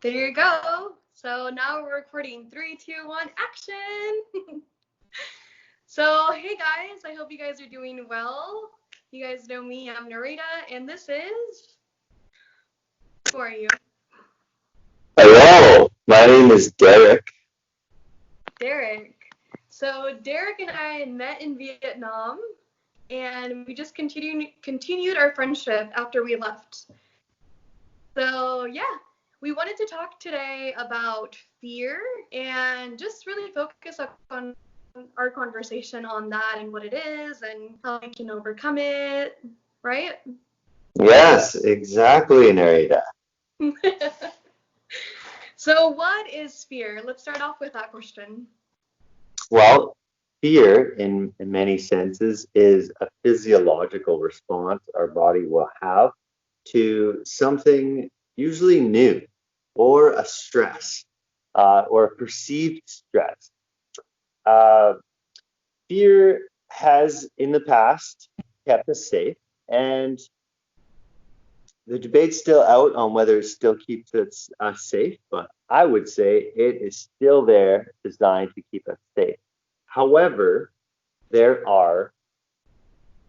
There you go. So now we're recording. 3, 2, 1, action. So, hey guys, I hope you guys are doing well. You guys know me, I'm Narita, and this is. Who are you? Hello, my name is Derek. Derek. So, Derek and I met in Vietnam, and we just continued our friendship after we left. So, yeah, we wanted to talk today about fear and just really focus on our conversation on that and what it is and how we can overcome it, right? Yes, exactly, Narita. So, what is fear? Let's start off with that question. Well, fear, in many senses, is a physiological response our body will have to something usually new or a stress or a perceived stress. Uh, Fear has, in the past, kept us safe, and the debate's still out on whether it still keeps us safe, but I would say it is still there, designed to keep us safe. However, there are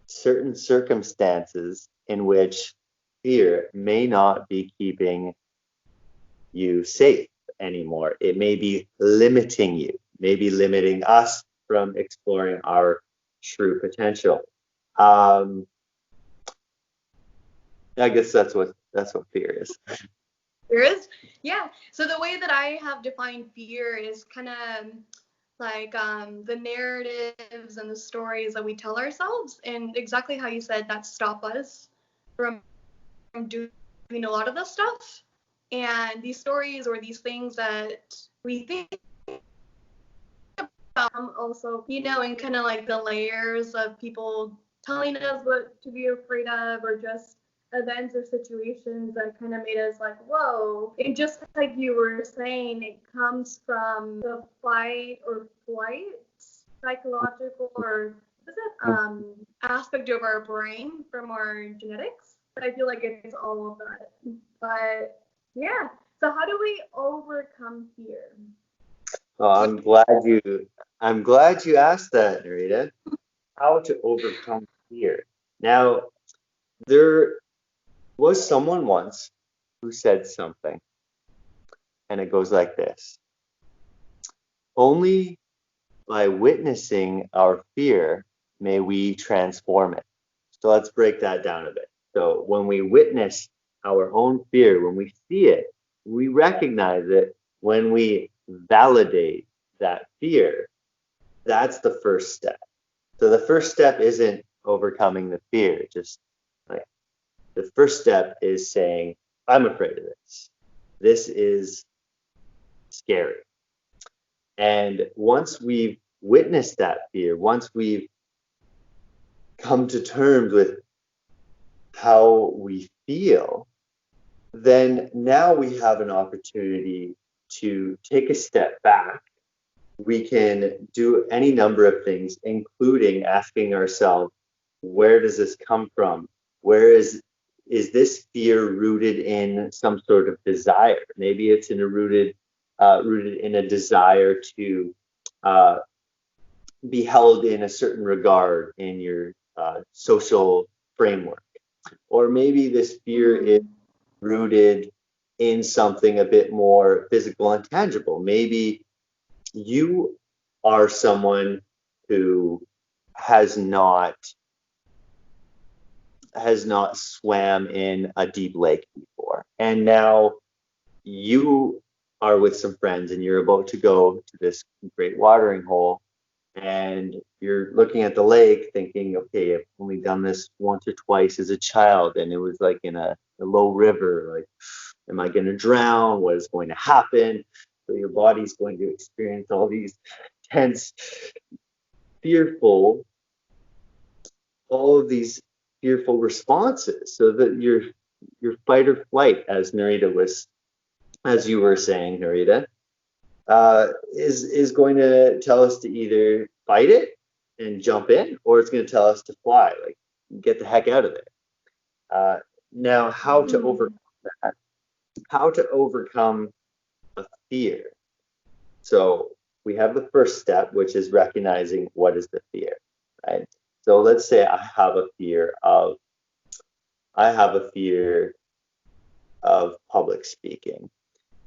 certain circumstances in which fear may not be keeping you safe anymore. It may be limiting you, maybe limiting us from exploring our true potential. Um, I guess that's what fear is. Fear is? Yeah. So, the way that I have defined fear is kind of like the narratives and the stories that we tell ourselves, and exactly how you said that stop us from doing a lot of this stuff. And these stories or these things that we think about also, and kind of like the layers of people telling us what to be afraid of, or just events or situations that kind of made us like, whoa. And just like you were saying, it comes from the fight or flight psychological or what is it aspect of our brain from our genetics. I feel like it's all of that. But yeah. So how do we overcome fear? Oh, I'm glad you asked that, Narita. How to overcome fear. Now, there was someone once who said something, and it goes like this. Only by witnessing our fear may we transform it. So let's break that down a bit. So when we witness our own fear, when we see it, we recognize it, when we validate that fear, that's the first step. So the first step isn't overcoming the fear, just like the first step is saying, I'm afraid of this. This is scary. And once we've witnessed that fear, once we've come to terms with how we feel, then now we have an opportunity to take a step back. We can do any number of things, including asking ourselves, where does this come from? Where is this fear rooted in some sort of desire? Maybe it's rooted in a desire to uh, be held in a certain regard in your social framework, or maybe this fear is Mm-hmm. rooted in something a bit more physical and tangible. Maybe you are someone who has not has not swam in a deep lake before, and now you are with some friends and you're about to go to this great watering hole, and you're looking at the lake thinking, okay, I've only done this once or twice as a child, and it was like in a low river. Like, am I going to drown? What is going to happen? So your body's going to experience all these tense, fearful, all of these fearful responses. So that your fight or flight, as you were saying, Narita, is going to tell us to either fight it and jump in, or it's going to tell us to fly, like get the heck out of there. Uh, Now, how to overcome fear. So we have the first step, which is recognizing what is the fear, right? So let's say I have a fear of public speaking.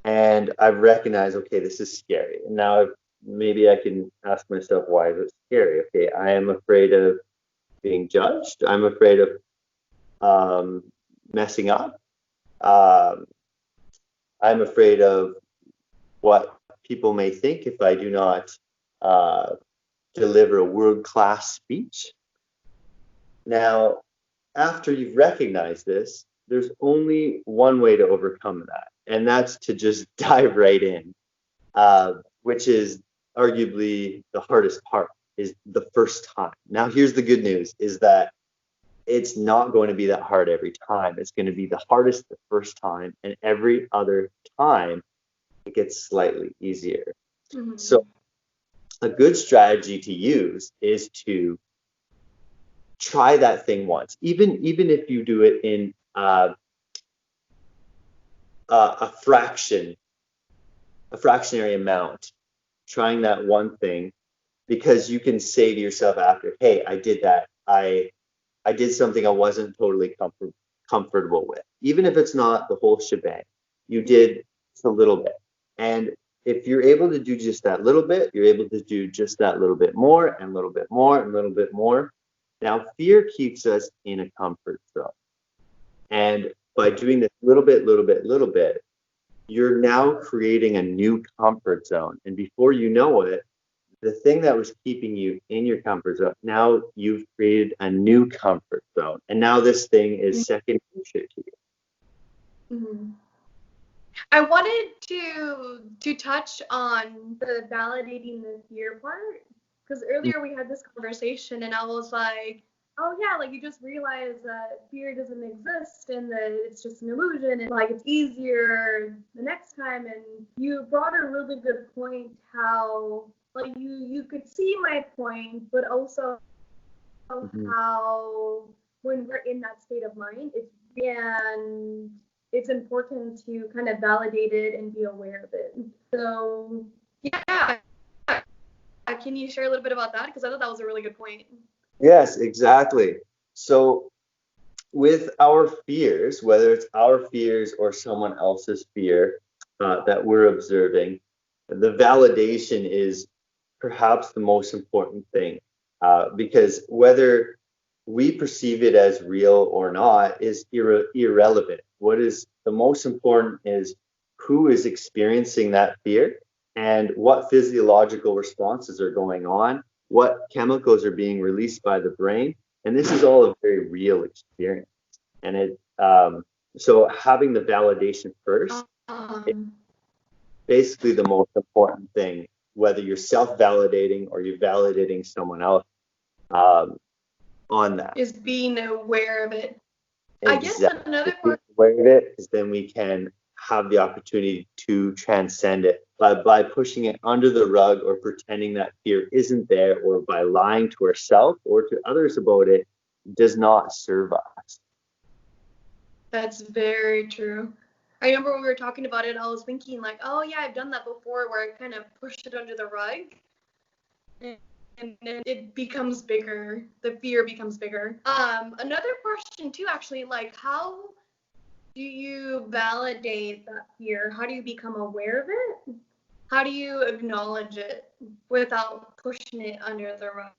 And I've recognized, okay, this is scary. And now maybe I can ask myself, why is it scary? Okay, I am afraid of being judged. I'm afraid of messing up. Um, I'm afraid of what people may think if I do not uh, deliver a world-class speech. Now, after you've recognized this, there's only one way to overcome that, and that's to just dive right in, which is arguably the hardest part, is the first time. Now, here's the good news, is that it's not going to be that hard every time. It's going to be the hardest the first time, and every other time it gets slightly easier. Mm-hmm. So a good strategy to use is to try that thing once, even if you do it in a fractionary amount, trying that one thing, because you can say to yourself after, hey, I did that. I did something I wasn't totally comfortable with. Even if it's not the whole shebang, you did just a little bit. And if you're able to do just that little bit, you're able to do just that little bit more and a little bit more and a little bit more. Now, fear keeps us in a comfort zone. And by doing this little bit, you're now creating a new comfort zone. And before you know it, the thing that was keeping you in your comfort zone, now you've created a new comfort zone. And now this thing is second nature to you. Mm-hmm. I wanted to touch on the validating the fear part, because earlier we had this conversation and I was like, oh yeah, like you just realize that fear doesn't exist and that it's just an illusion and like it's easier the next time. And you brought a really good point, how like you could see my point, but also how when we're in that state of mind, it's important to kind of validate it and be aware of it. So yeah, can you share a little bit about that? Because I thought that was a really good point. Yes, exactly. So with our fears, whether it's our fears or someone else's fear that we're observing, the validation is perhaps the most important thing, because whether we perceive it as real or not is irrelevant. What is the most important is who is experiencing that fear and what physiological responses are going on, what chemicals are being released by the brain. And this is all a very real experience. And so having the validation first is basically the most important thing, whether you're self-validating or you're validating someone else on that. Is being aware of it. Exactly. I guess another part. Aware of it is then we can have the opportunity to transcend it by pushing it under the rug or pretending that fear isn't there, or by lying to ourselves or to others about it, does not serve us. That's very true. I remember when we were talking about it, I was thinking like, oh yeah, I've done that before, where I kind of pushed it under the rug and then it becomes bigger. The fear becomes bigger. Another question too, actually, like how do you validate that fear? How do you become aware of it? How do you acknowledge it without pushing it under the rug?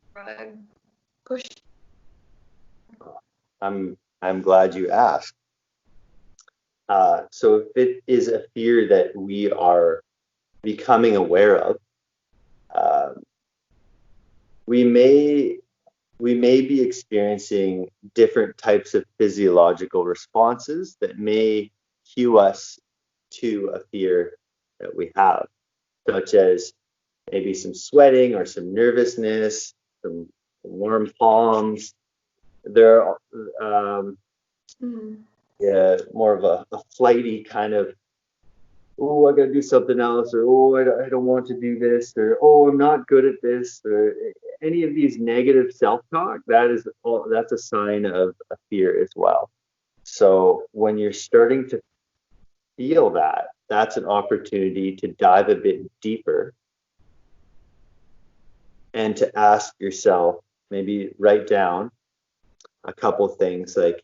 I'm glad you asked. So if it is a fear that we are becoming aware of, we may be experiencing different types of physiological responses that may cue us to a fear that we have, such as maybe some sweating or some nervousness, some warm palms. There are more of a flighty kind of, oh, I got to do something else, or oh, I don't want to do this, or oh, I'm not good at this, or any of these negative self-talk. That's a sign of a fear as well. So when you're starting to feel that, that's an opportunity to dive a bit deeper and to ask yourself, maybe write down a couple things like,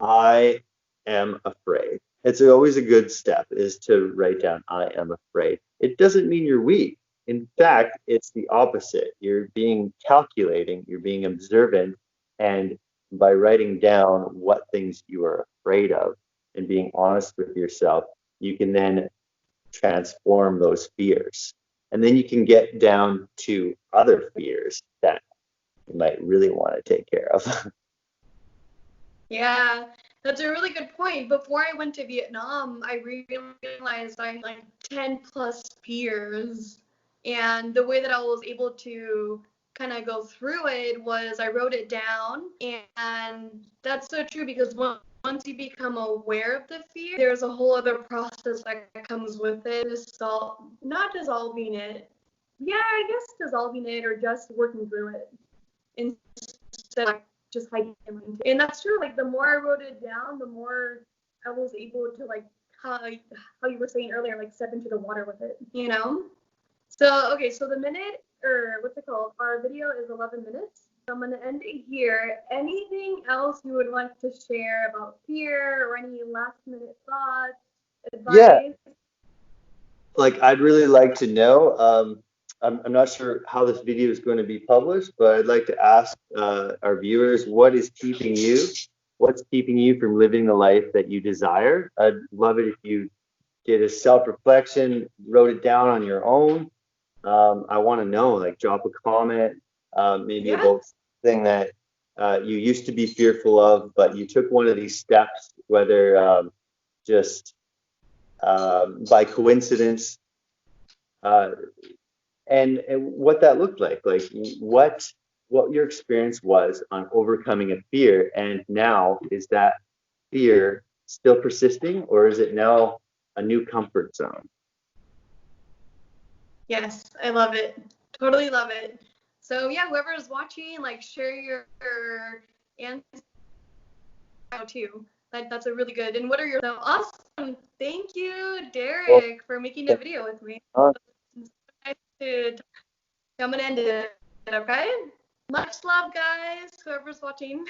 I am afraid. It's always a good step is to write down, I am afraid. It doesn't mean you're weak. In fact, it's the opposite. You're being calculating, you're being observant, and by writing down what things you are afraid of and being honest with yourself, you can then transform those fears. And then you can get down to other fears that you might really want to take care of. Yeah, that's a really good point. Before I went to Vietnam, I realized I had like 10 plus peers. And the way that I was able to kind of go through it was I wrote it down. And that's so true because once you become aware of the fear, there's a whole other process that comes with it. Not dissolving it. Yeah, I guess dissolving it or just working through it instead of just hiding it. And that's true. Like the more I wrote it down, the more I was able to like how you were saying earlier, like step into the water with it, you know? So okay, so the minute or what's it called? Our video is 11 minutes. So I'm gonna end it here. Anything else you would like to share about fear or any last minute thoughts, Yeah, advice? like I'd really like to know. I'm not sure how this video is going to be published, but I'd like to ask our viewers, what's keeping you from living the life that you desire? I'd love it if you did a self-reflection, wrote it down on your own. I want to know, like drop a comment, maybe Yeah. about something that you used to be fearful of, but you took one of these steps, whether just by coincidence, uh, and what that looked like what your experience was on overcoming a fear, and now is that fear still persisting, or is it now a new comfort zone? Yes, I love it. Totally love it. So yeah, whoever is watching, like share your answer too. That's a really good. And what are your so awesome? Thank you, Well, Derek, for making a video with me. It's so nice to come and end it. Okay. Much love, guys. Whoever's watching.